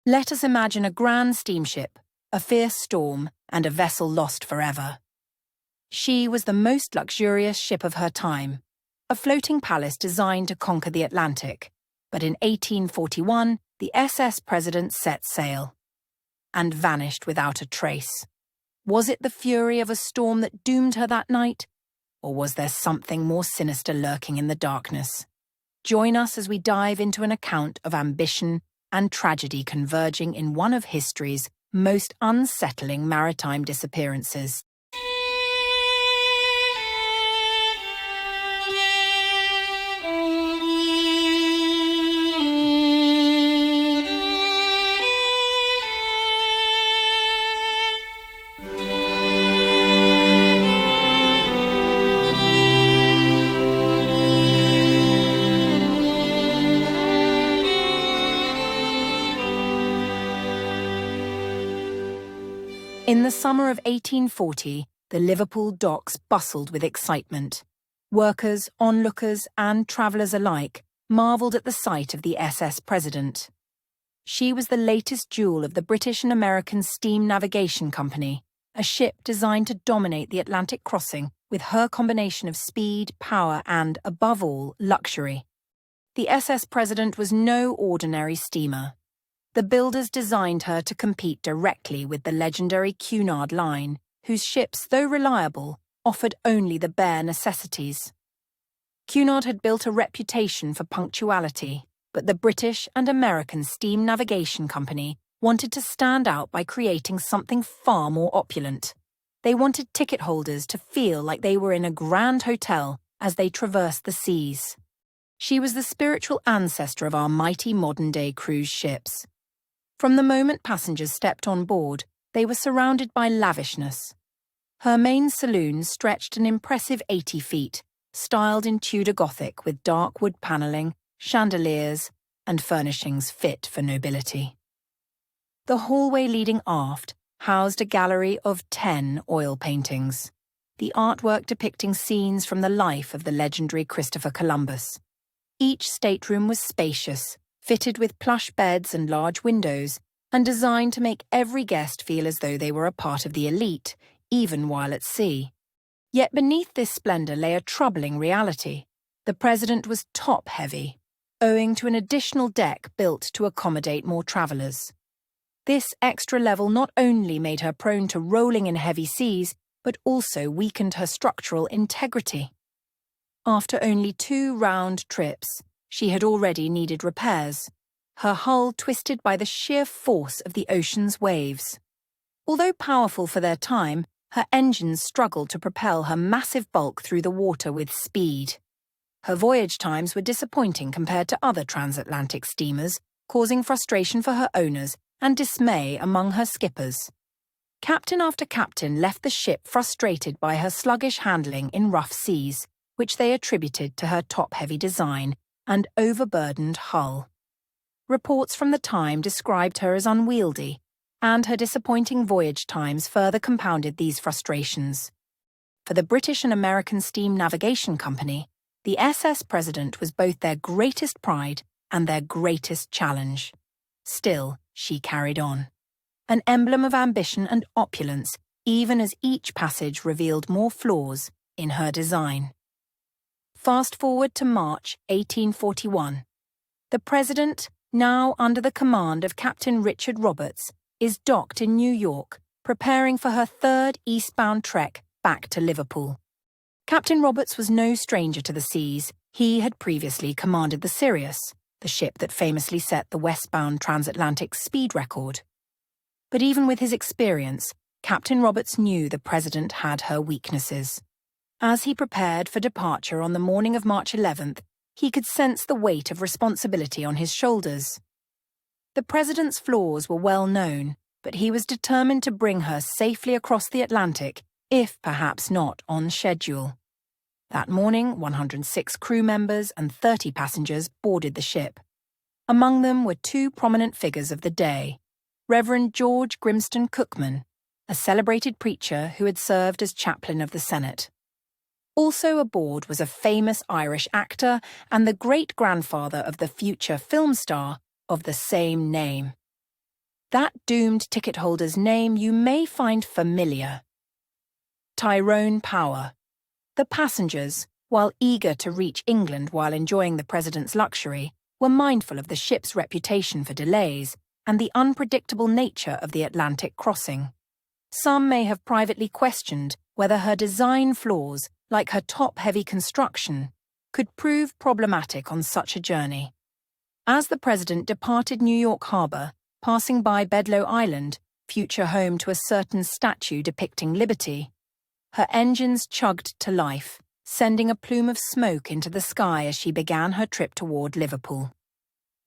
Let us imagine a grand steamship, a fierce storm, and a vessel lost forever. She was the most luxurious ship of her time, a floating palace designed to conquer the Atlantic. But in 1841, the SS President set sail and vanished without a trace. Was it the fury of a storm that doomed her that night? Or was there something more sinister lurking in the darkness? Join us as we dive into an account of ambition and tragedy converging in one of history's most unsettling maritime disappearances. In the summer of 1840, the Liverpool docks bustled with excitement. Workers, onlookers, and travellers alike marvelled at the sight of the SS President. She was the latest jewel of the British and American Steam Navigation Company, a ship designed to dominate the Atlantic crossing with her combination of speed, power, and, above all, luxury. The SS President was no ordinary steamer. The builders designed her to compete directly with the legendary Cunard Line, whose ships, though reliable, offered only the bare necessities. Cunard had built a reputation for punctuality, but the British and American Steam Navigation Company wanted to stand out by creating something far more opulent. They wanted ticket holders to feel like they were in a grand hotel as they traversed the seas. She was the spiritual ancestor of our mighty modern-day cruise ships. From the moment passengers stepped on board, they were surrounded by lavishness. Her main saloon stretched an impressive 80 feet, styled in Tudor Gothic with dark wood panelling, chandeliers, and furnishings fit for nobility. The hallway leading aft housed a gallery of 10 oil paintings, the artwork depicting scenes from the life of the legendary Christopher Columbus. Each stateroom was spacious, fitted with plush beds and large windows, and designed to make every guest feel as though they were a part of the elite, even while at sea. Yet beneath this splendour lay a troubling reality. The President was top-heavy, owing to an additional deck built to accommodate more travellers. This extra level not only made her prone to rolling in heavy seas, but also weakened her structural integrity. After only 2 round trips, she had already needed repairs, her hull twisted by the sheer force of the ocean's waves. Although powerful for their time, her engines struggled to propel her massive bulk through the water with speed. Her voyage times were disappointing compared to other transatlantic steamers, causing frustration for her owners and dismay among her skippers. Captain after captain left the ship frustrated by her sluggish handling in rough seas, which they attributed to her top-heavy design and overburdened hull. Reports from the time described her as unwieldy, and her disappointing voyage times further compounded these frustrations. For the British and American Steam Navigation Company, the SS President was both their greatest pride and their greatest challenge. Still, she carried on, an emblem of ambition and opulence, even as each passage revealed more flaws in her design. Fast forward to March 1841. The President, now under the command of Captain Richard Roberts, is docked in New York, preparing for her 3rd eastbound trek back to Liverpool. Captain Roberts was no stranger to the seas. He had previously commanded the Sirius, the ship that famously set the westbound transatlantic speed record. But even with his experience, Captain Roberts knew the President had her weaknesses. As he prepared for departure on the morning of March 11th, he could sense the weight of responsibility on his shoulders. The President's flaws were well known, but he was determined to bring her safely across the Atlantic, if perhaps not on schedule. That morning, 106 crew members and 30 passengers boarded the ship. Among them were 2 prominent figures of the day: Reverend George Grimston Cookman, a celebrated preacher who had served as chaplain of the Senate. Also aboard was a famous Irish actor and the great-grandfather of the future film star of the same name. That doomed ticket holder's name you may find familiar. Tyrone Power. The passengers, while eager to reach England while enjoying the president's luxury, were mindful of the ship's reputation for delays and the unpredictable nature of the Atlantic crossing. Some may have privately questioned whether her design flaws, like her top-heavy construction, could prove problematic on such a journey. As the president departed New York Harbor, passing by Bedloe Island, future home to a certain statue depicting liberty, her engines chugged to life, sending a plume of smoke into the sky as she began her trip toward Liverpool.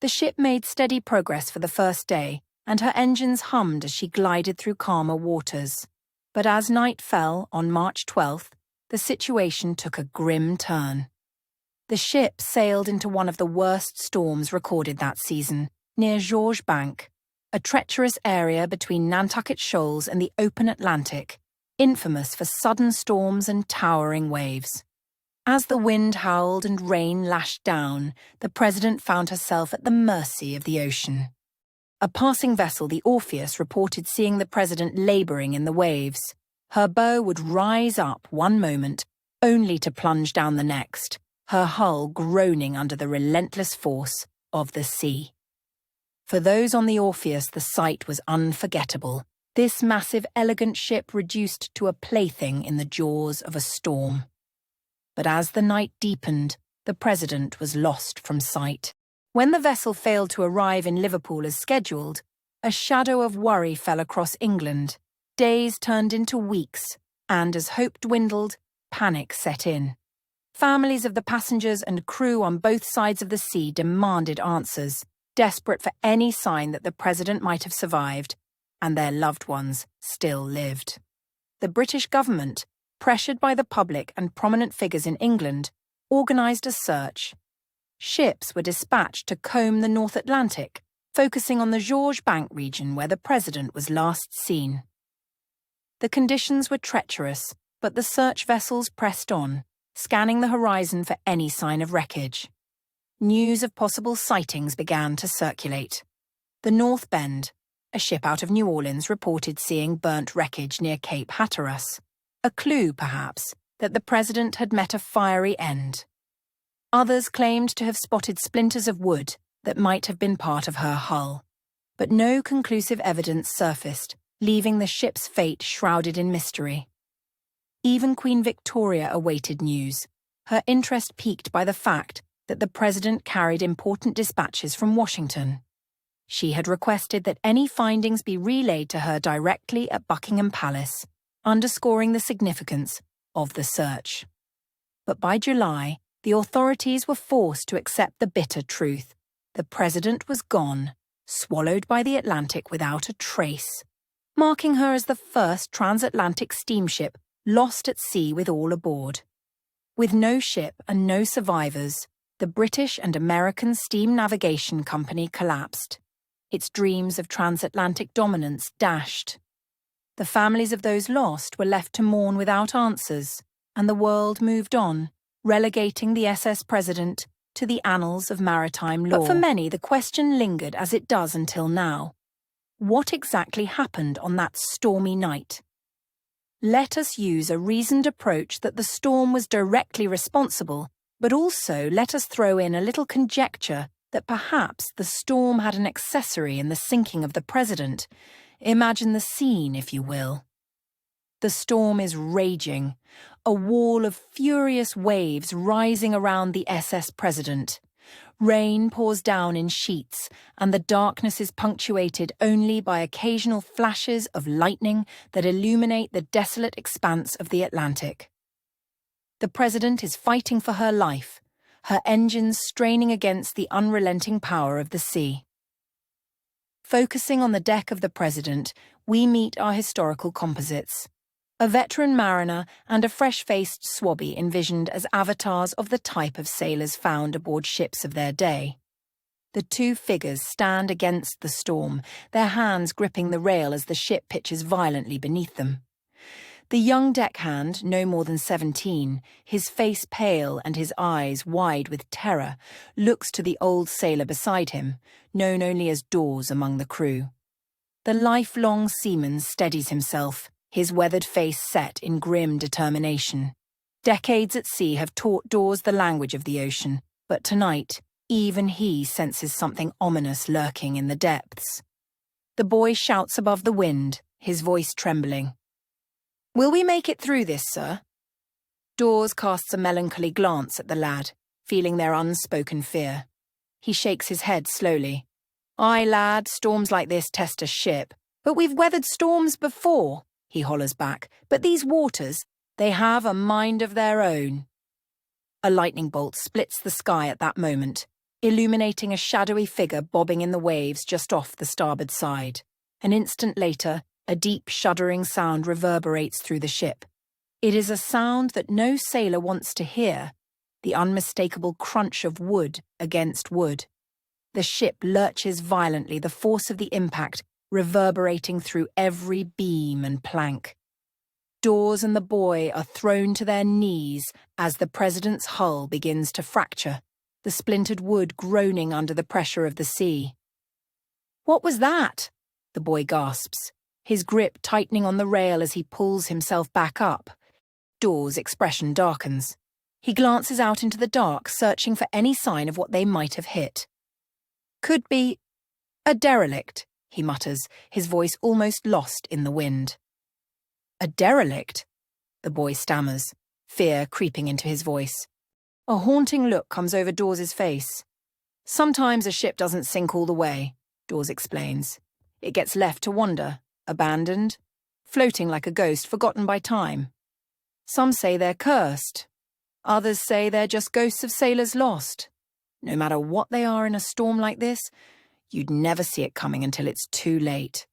The ship made steady progress for the first day, and her engines hummed as she glided through calmer waters. But as night fell on March 12th, the situation took a grim turn. The ship sailed into one of the worst storms recorded that season, near Georges Bank, a treacherous area between Nantucket Shoals and the open Atlantic, infamous for sudden storms and towering waves. As the wind howled and rain lashed down, the president found herself at the mercy of the ocean. A passing vessel, the Orpheus, reported seeing the president laboring in the waves. Her bow would rise up one moment, only to plunge down the next, her hull groaning under the relentless force of the sea. For those on the Orpheus, the sight was unforgettable. This massive, elegant ship reduced to a plaything in the jaws of a storm. But as the night deepened, the president was lost from sight. When the vessel failed to arrive in Liverpool as scheduled, a shadow of worry fell across England. Days turned into weeks, and as hope dwindled, panic set in. Families of the passengers and crew on both sides of the sea demanded answers, desperate for any sign that the president might have survived, and their loved ones still lived. The British government, pressured by the public and prominent figures in England, organised a search. Ships were dispatched to comb the North Atlantic, focusing on the Georges Bank region where the president was last seen. The conditions were treacherous, but the search vessels pressed on, scanning the horizon for any sign of wreckage. News of possible sightings began to circulate. The North Bend, a ship out of New Orleans, reported seeing burnt wreckage near Cape Hatteras, a clue, perhaps, that the president had met a fiery end. Others claimed to have spotted splinters of wood that might have been part of her hull, but no conclusive evidence surfaced, leaving the ship's fate shrouded in mystery. Even Queen Victoria awaited news, her interest piqued by the fact that the president carried important dispatches from Washington. She had requested that any findings be relayed to her directly at Buckingham Palace, underscoring the significance of the search. But by July, the authorities were forced to accept the bitter truth. The president was gone, swallowed by the Atlantic without a trace, marking her as the first transatlantic steamship lost at sea with all aboard. With no ship and no survivors, the British and American Steam Navigation Company collapsed, its dreams of transatlantic dominance dashed. The families of those lost were left to mourn without answers, and the world moved on, relegating the SS President to the annals of maritime law. But for many, the question lingered as it does until now. What exactly happened on that stormy night? Let us use a reasoned approach that the storm was directly responsible, but also let us throw in a little conjecture that perhaps the storm had an accessory in the sinking of the president. Imagine the scene, if you will. The storm is raging, a wall of furious waves rising around the SS President. Rain pours down in sheets, and the darkness is punctuated only by occasional flashes of lightning that illuminate the desolate expanse of the Atlantic. The president is fighting for her life, her engines straining against the unrelenting power of the sea. Focusing on the deck of the president, we meet our historical composites. A veteran mariner and a fresh-faced swabby envisioned as avatars of the type of sailors found aboard ships of their day. The two figures stand against the storm, their hands gripping the rail as the ship pitches violently beneath them. The young deckhand, no more than 17, his face pale and his eyes wide with terror, looks to the old sailor beside him, known only as Dawes among the crew. The lifelong seaman steadies himself, his weathered face set in grim determination. Decades at sea have taught Dawes the language of the ocean, but tonight, even he senses something ominous lurking in the depths. The boy shouts above the wind, his voice trembling. "Will we make it through this, sir?" Dawes casts a melancholy glance at the lad, feeling their unspoken fear. He shakes his head slowly. "Aye, lad, storms like this test a ship. But we've weathered storms before," he hollers back. "But these waters, they have a mind of their own." A lightning bolt splits the sky at that moment, illuminating a shadowy figure bobbing in the waves just off the starboard side. An instant later, a deep, shuddering sound reverberates through the ship. It is a sound that no sailor wants to hear, the unmistakable crunch of wood against wood. The ship lurches violently, the force of the impact reverberating through every beam and plank. Dawes and the boy are thrown to their knees as the President's hull begins to fracture, the splintered wood groaning under the pressure of the sea. "What was that?" the boy gasps, his grip tightening on the rail as he pulls himself back up. Dawes' expression darkens. He glances out into the dark, searching for any sign of what they might have hit. "Could be a derelict," he mutters, his voice almost lost in the wind. "A derelict?" the boy stammers, fear creeping into his voice. A haunting look comes over Dawes' face. "Sometimes a ship doesn't sink all the way," Dawes explains. "It gets left to wander, abandoned, floating like a ghost forgotten by time. Some say they're cursed. Others say they're just ghosts of sailors lost. No matter what they are in a storm like this, you'd never see it coming until it's too late."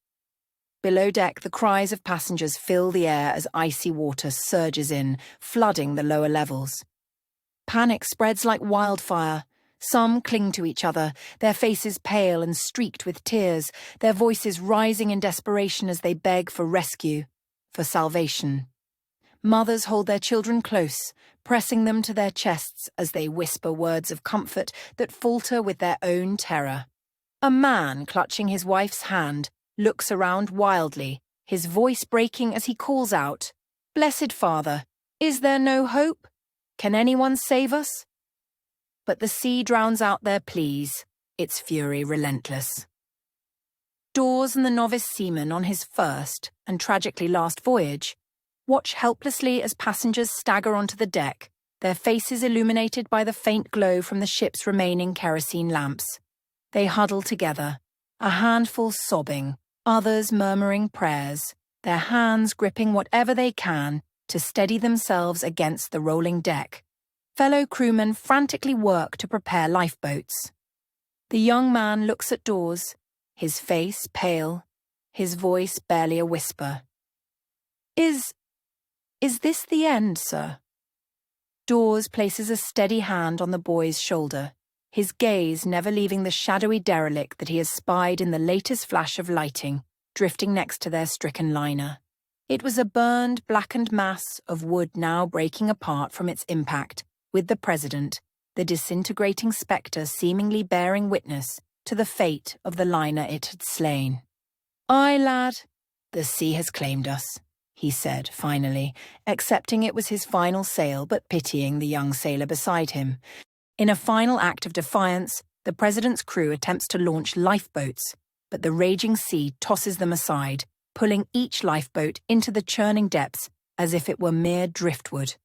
Below deck, the cries of passengers fill the air as icy water surges in, flooding the lower levels. Panic spreads like wildfire. Some cling to each other, their faces pale and streaked with tears, their voices rising in desperation as they beg for rescue, for salvation. Mothers hold their children close, pressing them to their chests as they whisper words of comfort that falter with their own terror. A man, clutching his wife's hand, looks around wildly, his voice breaking as he calls out, "Blessed Father, is there no hope? Can anyone save us?" But the sea drowns out their pleas, its fury relentless. Dawes and the novice seaman on his first, and tragically last voyage, watch helplessly as passengers stagger onto the deck, their faces illuminated by the faint glow from the ship's remaining kerosene lamps. They huddle together, a handful sobbing, others murmuring prayers, their hands gripping whatever they can to steady themselves against the rolling deck. Fellow crewmen frantically work to prepare lifeboats. The young man looks at Dawes, his face pale, his voice barely a whisper. Is this the end, sir?" Dawes places a steady hand on the boy's shoulder, his gaze never leaving the shadowy derelict that he has spied in the latest flash of lighting, drifting next to their stricken liner. It was a burned, blackened mass of wood now breaking apart from its impact, with the President, the disintegrating spectre seemingly bearing witness to the fate of the liner it had slain. "Aye, lad, the sea has claimed us," he said, finally, accepting it was his final sail but pitying the young sailor beside him. In a final act of defiance, the President's crew attempts to launch lifeboats, but the raging sea tosses them aside, pulling each lifeboat into the churning depths as if it were mere driftwood.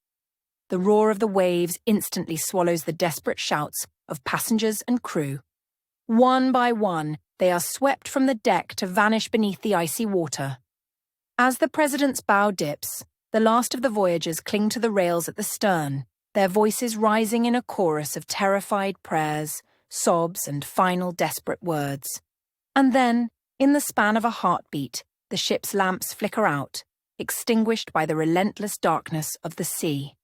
The roar of the waves instantly swallows the desperate shouts of passengers and crew. One by one, they are swept from the deck to vanish beneath the icy water. As the President's bow dips, the last of the voyagers cling to the rails at the stern, their voices rising in a chorus of terrified prayers, sobs, and final desperate words. And then, in the span of a heartbeat, the ship's lamps flicker out, extinguished by the relentless darkness of the sea.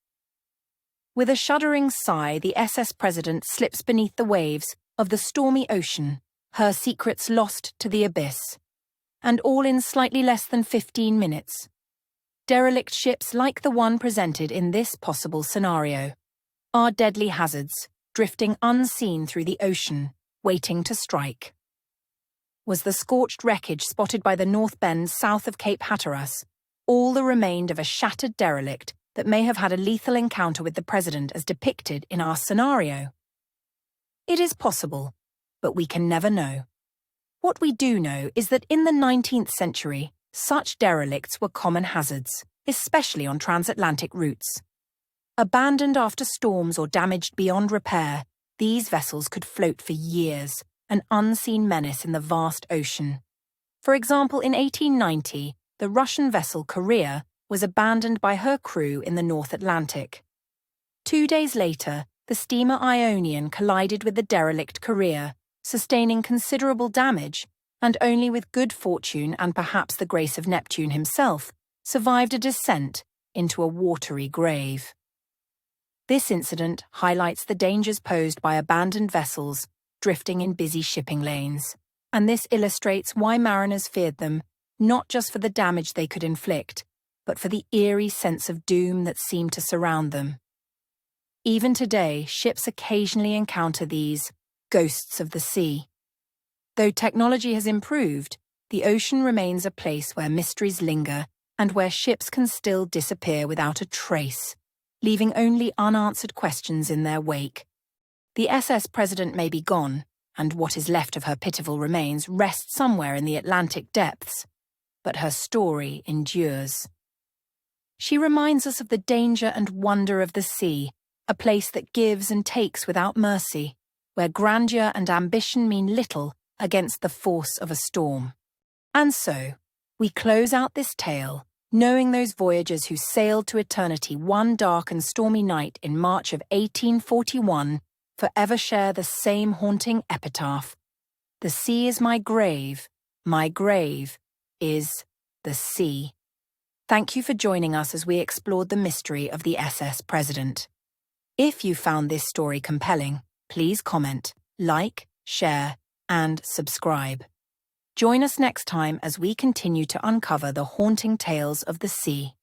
With a shuddering sigh, the SS President slips beneath the waves of the stormy ocean, her secrets lost to the abyss. And all in slightly less than 15 minutes. Derelict ships like the one presented in this possible scenario are deadly hazards, drifting unseen through the ocean, waiting to strike. was the scorched wreckage spotted by the North Bend south of Cape Hatteras, all that remained of a shattered derelict that may have had a lethal encounter with the president as depicted in our scenario. It is possible, but we can never know. What we do know is that in the 19th century, such derelicts were common hazards, especially on transatlantic routes. Abandoned after storms or damaged beyond repair, these vessels could float for years, an unseen menace in the vast ocean. For example, in 1890, the Russian vessel Korea was abandoned by her crew in the North Atlantic. 2 days later, the steamer Ionian collided with the derelict Korea, sustaining considerable damage, and only with good fortune and perhaps the grace of Neptune himself, survived a descent into a watery grave. This incident highlights the dangers posed by abandoned vessels drifting in busy shipping lanes, and this illustrates why mariners feared them, not just for the damage they could inflict, but for the eerie sense of doom that seemed to surround them. Even today, ships occasionally encounter these ghosts of the sea. Though technology has improved, the ocean remains a place where mysteries linger and where ships can still disappear without a trace, leaving only unanswered questions in their wake. The SS President may be gone, and what is left of her pitiful remains rests somewhere in the Atlantic depths, but her story endures. She reminds us of the danger and wonder of the sea, a place that gives and takes without mercy, where grandeur and ambition mean little against the force of a storm. And so, we close out this tale, knowing those voyagers who sailed to eternity one dark and stormy night in March of 1841 forever share the same haunting epitaph. The sea is my grave is the sea. Thank you for joining us as we explored the mystery of the SS President. If you found this story compelling, please comment, like, share, and subscribe. Join us next time as we continue to uncover the haunting tales of the sea.